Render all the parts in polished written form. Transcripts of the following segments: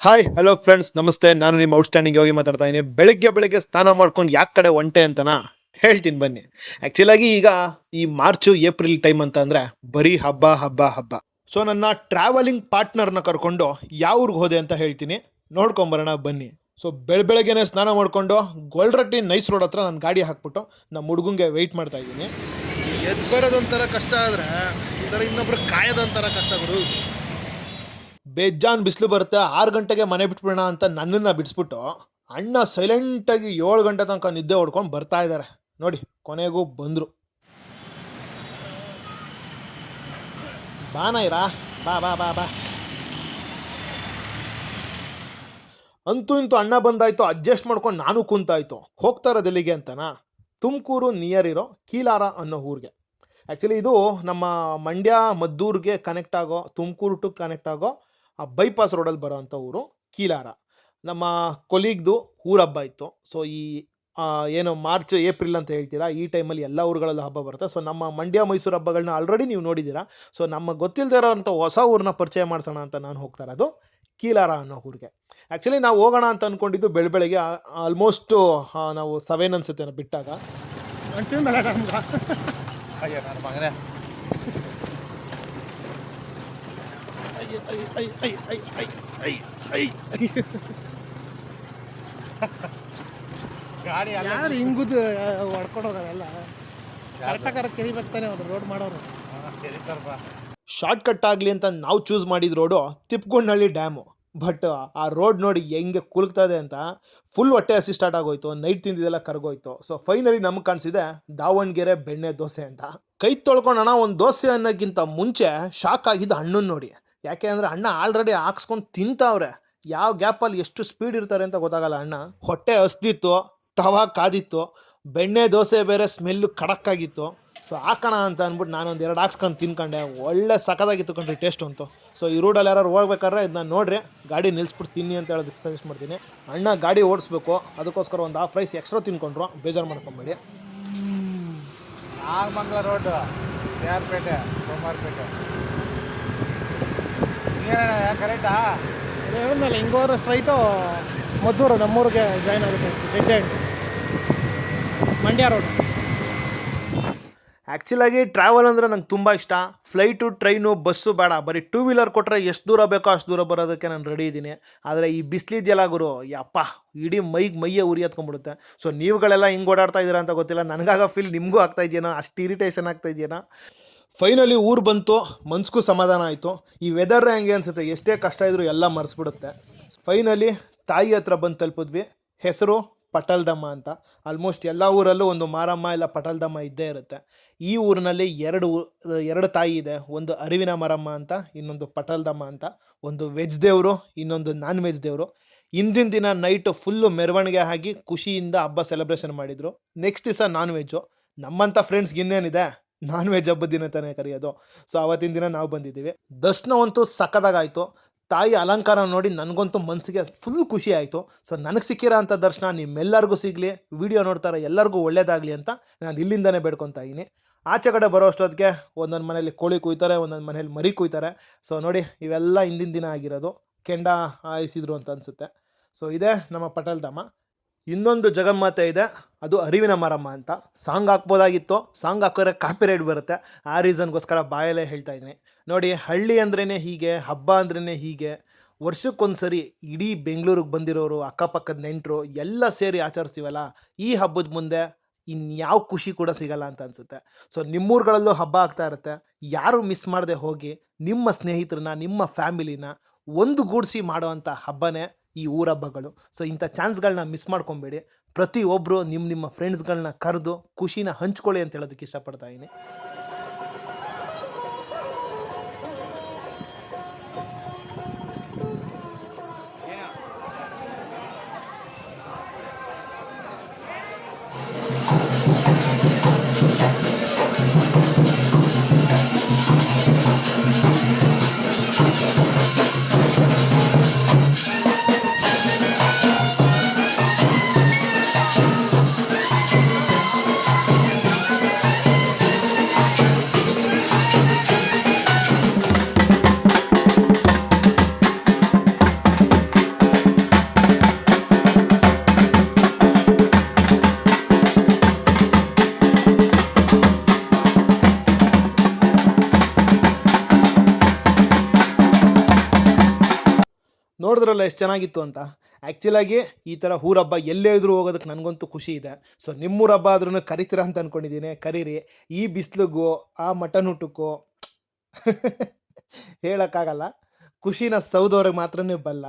Hi hello friends, ನಮಸ್ತೆ. ನಾನು ನಿಮ್ಮ ಔಟ್ಸ್ಟ್ಯಾಂಡಿಂಗ್ ಯೋಗಿ ಮಾತಾಡ್ತಾ ಇದ್ದೀನಿ. ಬೆಳಗ್ಗೆ ಸ್ನಾನ ಮಾಡ್ಕೊಂಡು ಯಾಕೆ ಕಡೆ ಒಂಟೆ ಅಂತನಾ ಹೇಳ್ತೀನಿ ಬನ್ನಿ. ಆ್ಯಕ್ಚುಲಾಗಿ ಈಗ ಈ ಮಾರ್ಚು ಏಪ್ರಿಲ್ ಟೈಮ್ ಅಂತ ಅಂದರೆ ಬರೀ ಹಬ್ಬ ಹಬ್ಬ ಹಬ್ಬ. ಸೊ ನನ್ನ ಟ್ರಾವೆಲಿಂಗ್ ಪಾರ್ಟ್ನರ್ನ ಕರ್ಕೊಂಡು ಯಾವ ಊರಿಗೆ ಹೋದೆ ಅಂತ ಹೇಳ್ತೀನಿ, ನೋಡ್ಕೊಂಬರೋಣ ಬನ್ನಿ. ಸೊ ಬೆಳಗ್ಗೆನೆ ಸ್ನಾನ ಮಾಡಿಕೊಂಡು ಗೊಲ್ರಟ್ಟಿ ನೈಸ್ ರೋಡ್ ಹತ್ರ ನಾನು ಗಾಡಿ ಹಾಕ್ಬಿಟ್ಟು ನಮ್ಮ ಹುಡುಗಂಗೆ ವೆಯ್ಟ್ ಮಾಡ್ತಾ ಇದ್ದೀನಿ. ಎದ್ದು ಬರೋದೊಂಥರ ಕಷ್ಟ ಆದರೆ ಈ ಥರ ಇನ್ನೊಬ್ರು ಕಾಯೋದೊಂಥರ ಕಷ್ಟ ಗುರು. ಬೇಜಾನ್ ಬಿಸಿಲು ಬರುತ್ತೆ. 6 ಗಂಟೆಗೆ ಮನೆ ಬಿಟ್ಬಿಡೋಣ ಅಂತ ನನ್ನನ್ನು ಬಿಡಿಸ್ಬಿಟ್ಟು ಅಣ್ಣ ಸೈಲೆಂಟಾಗಿ 7 ಗಂಟೆ ತನಕ ನಿದ್ದೆ ಹೊಡ್ಕೊಂಡು ಬರ್ತಾ ಇದ್ದಾರೆ. ನೋಡಿ, ಕೊನೆಗೂ ಬಂದರು. ಬಾನೈರಾ, ಬಾ ಬಾ ಬಾ ಬಾ. ಅಂತೂ ಇಂತೂ ಅಣ್ಣ ಬಂದಾಯ್ತು, ಅಡ್ಜಸ್ಟ್ ಮಾಡ್ಕೊಂಡು ನಾನು ಕುಂತಾಯ್ತು. ಹೋಗ್ತಾ ಇರೋದು ಎಲ್ಲಿಗೆ ಅಂತನಾ, ತುಮಕೂರು ನಿಯರ್ ಇರೋ ಕೀಲಾರ ಅನ್ನೋ ಊರಿಗೆ. ಆ್ಯಕ್ಚುಲಿ ಇದು ನಮ್ಮ ಮಂಡ್ಯ ಮದ್ದೂರಿಗೆ ಕನೆಕ್ಟ್ ಆಗೋ, ತುಮಕೂರು ಟು ಕನೆಕ್ಟ್ ಆಗೋ ಆ ಬೈಪಾಸ್ ರೋಡಲ್ಲಿ ಬರೋ ಅಂಥ ಊರು ಕೀಲಾರ. ನಮ್ಮ ಕೊಲೀಗ್ದು ಊರಹಬ್ಬ ಇತ್ತು. ಸೊ ಈ ಏನು ಮಾರ್ಚ್ ಏಪ್ರಿಲ್ ಅಂತ ಹೇಳ್ತೀರಾ, ಈ ಟೈಮಲ್ಲಿ ಎಲ್ಲ ಊರುಗಳಲ್ಲೂ ಹಬ್ಬ ಬರುತ್ತೆ. ಸೊ ನಮ್ಮ ಮಂಡ್ಯ ಮೈಸೂರು ಹಬ್ಬಗಳನ್ನ ಆಲ್ರೆಡಿ ನೀವು ನೋಡಿದ್ದೀರಾ. ಸೊ ನಮ್ಮ ಗೊತ್ತಿಲ್ಲದೆ ಇರೋಂಥ ಹೊಸ ಊರನ್ನ ಪರಿಚಯ ಮಾಡಿಸೋಣ ಅಂತ ನಾನು ಹೋಗ್ತಾ ಇರೋದು ಕೀಲಾರ ಅನ್ನೋ ಊರಿಗೆ. ಆ್ಯಕ್ಚುಲಿ ನಾವು ಹೋಗೋಣ ಅಂತ ಅಂದ್ಕೊಂಡಿದ್ದು ಬೆಳಗ್ಗೆ ಆಲ್ಮೋಸ್ಟು ನಾವು 7 ಅನ್ಸುತ್ತೆ ಬಿಟ್ಟಾಗ. ಯಾರು ಹಿಂಗುದು ಹೊಡ್ಕೊಡೋದಲ್ಲ, ಕರೆಕ್ಟಾಗಿ ಕೆರಿಬೇಕು ತಾನೆ ಅವ್ರು ರೋಡ್ ಮಾಡೋರು. ಶಾರ್ಟ್ ಕಟ್ ಆಗಲಿ ಅಂತ ನಾವು ಚೂಸ್ ಮಾಡಿದ ರೋಡು ತಿಪ್ಕೊಂಡಹಳ್ಳಿ ಡ್ಯಾಮು. ಬಟ್ ಆ ರೋಡ್ ನೋಡಿ ಹೆಂಗೆ ಕುಲುಕ್ತಾ ಇದೆ ಅಂತ ಫುಲ್ ಹೊಟ್ಟೆ ಹಸಿ ಸ್ಟಾರ್ಟ್ ಆಗೋಯ್ತು. ನೈಟ್ ತಿಂದಿದ್ದೆಲ್ಲ ಕರ್ಗೋಯ್ತು. ಸೊ ಫೈನಲಿ ನಮ್ಗೆ ಕಾಣಿಸಿದೆ ದಾವಣಗೆರೆ ಬೆಣ್ಣೆ ದೋಸೆ ಅಂತ. ಕೈ ತೊಳ್ಕೊಳ್ಳೋಣ ಒಂದು ದೋಸೆ ಅನ್ನೋಕ್ಕಿಂತ ಮುಂಚೆ ಶಾಕ್ ಆಗಿದ್ದು ಹಣ್ಣನ್ನು ನೋಡಿ. ಯಾಕೆ ಅಂದರೆ ಅಣ್ಣ ಆಲ್ರೆಡಿ ಹಾಕ್ಸ್ಕೊಂಡು ತಿಂತಾವ್ರೆ. ಯಾವ ಗ್ಯಾಪಲ್ಲಿ ಎಷ್ಟು ಸ್ಪೀಡ್ ಇರ್ತಾರೆ ಅಂತ ಗೊತ್ತಾಗಲ್ಲ. ಅಣ್ಣ ಹೊಟ್ಟೆ ಹಸ್ದಿತ್ತು, ತವಾ ಕಾದಿತ್ತು, ಬೆಣ್ಣೆ ದೋಸೆ ಬೇರೆ ಸ್ಮೆಲ್ಲು ಖಡಕ್ಕಾಗಿತ್ತು. ಸೊ ಹಾಕೋಣ ಅಂತ ಅಂದ್ಬಿಟ್ಟು ನಾನೊಂದು 2 ಹಾಕ್ಸ್ಕೊಂಡು ತಿನ್ಕೊಂಡೆ. ಒಳ್ಳೆ ಸಖತ್ತಾಗಿತ್ತು ಕಣ್ರಿ ಟೇಸ್ಟ್ ಅಂತು. ಸೊ ಈ ರೋಡಲ್ಲಿ ಯಾರು ಹೋಗ್ಬೇಕಾದ್ರೆ ಇದನ್ನ ನೋಡ್ರಿ, ಗಾಡಿ ನಿಲ್ಲಿಸ್ಬಿಟ್ಟು ತಿನ್ನಿ ಅಂತ ಹೇಳೋದಕ್ಕೆ ಸಜೆಸ್ಟ್ ಮಾಡ್ತೀನಿ. ಅಣ್ಣ ಗಾಡಿ ಓಡಿಸ್ಬೇಕು, ಅದಕ್ಕೋಸ್ಕರ ಒಂದು ಹಾಫ್ ರೈಸ್ ಎಕ್ಸ್ಟ್ರಾ ತಿನ್ಕೊಂಡ್ರು, ಬೇಜಾರು ಮಾಡ್ಕೊಂಬೇಡಿ. ನಾಗಮಂಗಲ ರೋಡ್, ಕೆ.ಆರ್.ಪೇಟೆ, ಸೋಮವಾರಪೇಟೆ ಕರೆಕ್ಟಾ? ಹೇಳಿದ್ಮೇಲೆ ಹಿಂಗೋದ್ರೆ ಸ್ಟ್ರೈಟು ಮದ್ದೂರು ನಮ್ಮೂರಿಗೆ ಜಾಯ್ನ್ ಆಗುತ್ತೆ. Dead end Mandya road. ಆ್ಯಕ್ಚುಲಾಗಿ ಟ್ರಾವೆಲ್ ಅಂದರೆ ನಂಗೆ ತುಂಬ ಇಷ್ಟ. ಫ್ಲೈಟು, ಟ್ರೈನು, ಬಸ್ಸು ಬೇಡ, ಬರೀ 2 ವೀಲರ್ ಕೊಟ್ಟರೆ ಎಷ್ಟು ದೂರ ಬೇಕೋ ಅಷ್ಟು ದೂರ ಬರೋದಕ್ಕೆ ನಾನು ರೆಡಿ ಇದ್ದೀನಿ. ಆದರೆ ಈ ಬಿಸಿಲಿದೆಯಲ್ಲ ಗುರು, ಯಪ್ಪ, ಇಡೀ ಮೈಯೇ ಉರಿ ಹತ್ಕೊಂಡ್ಬಿಡುತ್ತೆ. ಸೊ ನೀವುಗಳೆಲ್ಲ ಹಿಂಗೆ ಓಡಾಡ್ತಾ ಇದ್ದೀರಾ ಅಂತ ಗೊತ್ತಿಲ್ಲ, ನನಗಾಗ ಫೀಲ್ ನಿಮಗೂ ಆಗ್ತಾ ಇದೆಯೇನೋ, ಅಷ್ಟು ಇರಿಟೇಷನ್ ಆಗ್ತಾ ಇದೆಯೇನೋ. ಫೈನಲಿ ಊರು ಬಂತು, ಮನ್ಸಿಗೂ ಸಮಾಧಾನ ಆಯಿತು. ಈ ವೆದರ್ ಹೆಂಗೆ ಅನಿಸುತ್ತೆ, ಎಷ್ಟೇ ಕಷ್ಟ ಇದ್ರೂ ಎಲ್ಲ ಮರೆಸ್ಬಿಡುತ್ತೆ. ಫೈನಲಿ ತಾಯಿ ಹತ್ರ ಬಂದು ತಲುಪಿದ್ವಿ. ಹೆಸರು ಪಟಲ್ದಮ್ಮ ಅಂತ. ಆಲ್ಮೋಸ್ಟ್ ಎಲ್ಲ ಊರಲ್ಲೂ ಒಂದು ಮಾರಮ್ಮ ಇಲ್ಲ ಪಟಲ್ದಮ್ಮ ಇದ್ದೇ ಇರುತ್ತೆ. ಈ ಊರಿನಲ್ಲಿ ಎರಡು ತಾಯಿ ಇದೆ. ಒಂದು ಅರಿವಿನ ಮಾರಮ್ಮ ಅಂತ, ಇನ್ನೊಂದು ಪಟಲ್ದಮ್ಮ ಅಂತ. ಒಂದು ವೆಜ್ ದೇವರು, ಇನ್ನೊಂದು ನಾನ್ ವೆಜ್ ದೇವರು. ಹಿಂದಿನ ದಿನ ನೈಟು ಫುಲ್ಲು ಮೆರವಣಿಗೆ ಆಗಿ ಖುಷಿಯಿಂದ ಹಬ್ಬ ಸೆಲೆಬ್ರೇಷನ್ ಮಾಡಿದರು. ನೆಕ್ಸ್ಟ್ ದಿವಸ ನಾನ್ ವೆಜ್ಜು. ನಮ್ಮಂಥ ಫ್ರೆಂಡ್ಸ್ಗೆ ಇನ್ನೇನಿದೆ, ನಾನ್ ವೆಜ್ ಹಬ್ಬದ ದಿನ ತಾನೇ ಕರೆಯೋದು. ಸೊ ಆವತ್ತಿನ ದಿನ ನಾವು ಬಂದಿದ್ದೀವಿ. ದರ್ಶನವಂತೂ ಸಖತ್ತಾಗಾಯಿತು. ತಾಯಿ ಅಲಂಕಾರ ನೋಡಿ ನನಗಂತೂ ಮನಸ್ಸಿಗೆ ಫುಲ್ ಖುಷಿ ಆಯಿತು. ಸೊ ನನಗೆ ಸಿಕ್ಕಿರೋ ಅಂಥ ದರ್ಶನ ನಿಮ್ಮೆಲ್ಲರಿಗೂ ಸಿಗಲಿ, ವಿಡಿಯೋ ನೋಡ್ತಾರೆ ಎಲ್ಲರಿಗೂ ಒಳ್ಳೇದಾಗಲಿ ಅಂತ ನಾನು ಇಲ್ಲಿಂದನೇ ಬೇಡ್ಕೊತಾ ಇದ್ದೀನಿ. ಆಚೆ ಕಡೆ ಬರೋ ಅಷ್ಟೊತ್ತಿಗೆ ಒಂದೊಂದು ಮನೇಲಿ ಕೋಳಿ ಕುಯ್ತಾರೆ, ಒಂದೊಂದು ಮನೇಲಿ ಮರಿ ಕುಯ್ತಾರೆ. ಸೊ ನೋಡಿ, ಇವೆಲ್ಲ ಹಿಂದಿನ ದಿನ ಆಗಿರೋದು. ಕೆಂಡ ಹಾಯಿಸಿದ್ರು ಅಂತ ಅನಿಸುತ್ತೆ. ಸೊ ಇದೇ ನಮ್ಮ ಪಟಲ್ದಮ್ಮ. ಇನ್ನೊಂದು ಜಗನ್ಮಾತೆ ಇದೆ, ಅದು ಅರಿವಿನ ಮಾರಮ್ಮ ಅಂತ. ಸಾಂಗ್ ಹಾಕ್ಬೋದಾಗಿತ್ತು, ಸಾಂಗ್ ಹಾಕೋರೆ ಕಾಪಿರೈಟ್ ಬರುತ್ತೆ. ಆ ರೀಸನ್ಗೋಸ್ಕರ ಬಾಯಲ್ಲೇ ಹೇಳ್ತಾ ಇದ್ದೀನಿ. ನೋಡಿ, ಹಳ್ಳಿ ಅಂದ್ರೇ ಹೀಗೆ, ಹಬ್ಬ ಅಂದ್ರೇ ಹೀಗೆ. ವರ್ಷಕ್ಕೊಂದು ಸರಿ ಇಡೀ ಬೆಂಗಳೂರಿಗೆ ಬಂದಿರೋರು, ಅಕ್ಕಪಕ್ಕದ ನೆಂಟರು ಎಲ್ಲ ಸೇರಿ ಆಚರಿಸ್ತೀವಲ್ಲ, ಈ ಹಬ್ಬದ ಮುಂದೆ ಇನ್ಯಾವ ಖುಷಿ ಕೂಡ ಸಿಗಲ್ಲ ಅಂತ ಅನಿಸುತ್ತೆ. ಸೊ ನಿಮ್ಮೂರುಗಳಲ್ಲೂ ಹಬ್ಬ ಆಗ್ತಾ ಇರುತ್ತೆ. ಯಾರು ಮಿಸ್ ಮಾಡದೆ ಹೋಗಿ ನಿಮ್ಮ ಸ್ನೇಹಿತರನ್ನ, ನಿಮ್ಮ ಫ್ಯಾಮಿಲಿನ ಒಂದುಗೂಡಿಸಿ ಮಾಡೋವಂಥ ಹಬ್ಬನೇ ಈ ಊರಹಬ್ಬಗಳು. ಸೊ ಇಂಥ ಚಾನ್ಸ್ಗಳನ್ನ ಮಿಸ್ ಮಾಡ್ಕೊಬೇಡಿ. ಪ್ರತಿಯೊಬ್ಬರು ನಿಮ್ಮ ಫ್ರೆಂಡ್ಸ್ಗಳನ್ನ ಕರೆದು ಖುಷಿನ ಹಂಚ್ಕೊಳ್ಳಿ ಅಂತ ಹೇಳೋದಕ್ಕೆ ಇಷ್ಟಪಡ್ತಾ ಇದ್ದೀನಿ. ನೋಡಿದ್ರಲ್ಲ ಎಷ್ಟು ಚೆನ್ನಾಗಿತ್ತು ಅಂತ. ಆ್ಯಕ್ಚುಲಾಗಿ ಈ ಥರ ಊರ ಹಬ್ಬ ಎಲ್ಲೇ ಇದ್ರೂ ಹೋಗೋದಕ್ಕೆ ನನಗಂತೂ ಖುಷಿ ಇದೆ. ಸೊ ನಿಮ್ಮೂರ ಹಬ್ಬ ಆದ್ರೂ ಕರಿತೀರಾ ಅಂತ ಅಂದ್ಕೊಂಡಿದ್ದೀನಿ. ಕರೀರಿ. ಈ ಬಿಸಿಲಿಗೂ ಆ ಮಟನ್ ಊಟಕ್ಕೂ ಹೇಳೋಕ್ಕಾಗಲ್ಲ. ಖುಷಿನ ಸೌದವ್ರಿಗೆ ಮಾತ್ರನೇ ಬಲ್ಲ.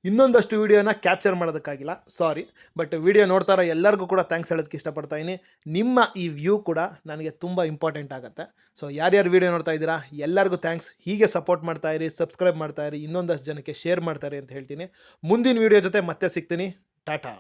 ಇನ್ನೊಂದಷ್ಟು ವೀಡಿಯೋನ ಕ್ಯಾಪ್ಚರ್ ಮಾಡೋದಕ್ಕಾಗಿಲ್ಲ, ಸಾರಿ. ಬಟ್ ವೀಡಿಯೋ ನೋಡ್ತಾ ಇರೋ ಎಲ್ಲರಿಗೂ ಕೂಡ ಥ್ಯಾಂಕ್ಸ್ ಹೇಳೋದಕ್ಕೆ ಇಷ್ಟಪಡ್ತಾಯಿದ್ದೀನಿ. ನಿಮ್ಮ ಈ ವ್ಯೂ ಕೂಡ ನನಗೆ ತುಂಬ ಇಂಪಾರ್ಟೆಂಟ್ ಆಗುತ್ತೆ. ಸೊ ಯಾರ್ಯಾರು ವೀಡಿಯೋ ನೋಡ್ತಾ ಇದ್ದೀರಾ ಎಲ್ಲರಿಗೂ ಥ್ಯಾಂಕ್ಸ್. ಹೀಗೆ ಸಪೋರ್ಟ್ ಮಾಡ್ತಾಯಿರಿ, ಸಬ್ಸ್ಕ್ರೈಬ್ ಮಾಡ್ತಾಯಿರಿ, ಇನ್ನೊಂದಷ್ಟು ಜನಕ್ಕೆ ಶೇರ್ ಮಾಡ್ತಾಯಿರಿ ಅಂತ ಹೇಳ್ತೀನಿ. ಮುಂದಿನ ವೀಡಿಯೋ ಜೊತೆ ಮತ್ತೆ ಸಿಗ್ತೀನಿ. ಟಾಟಾ.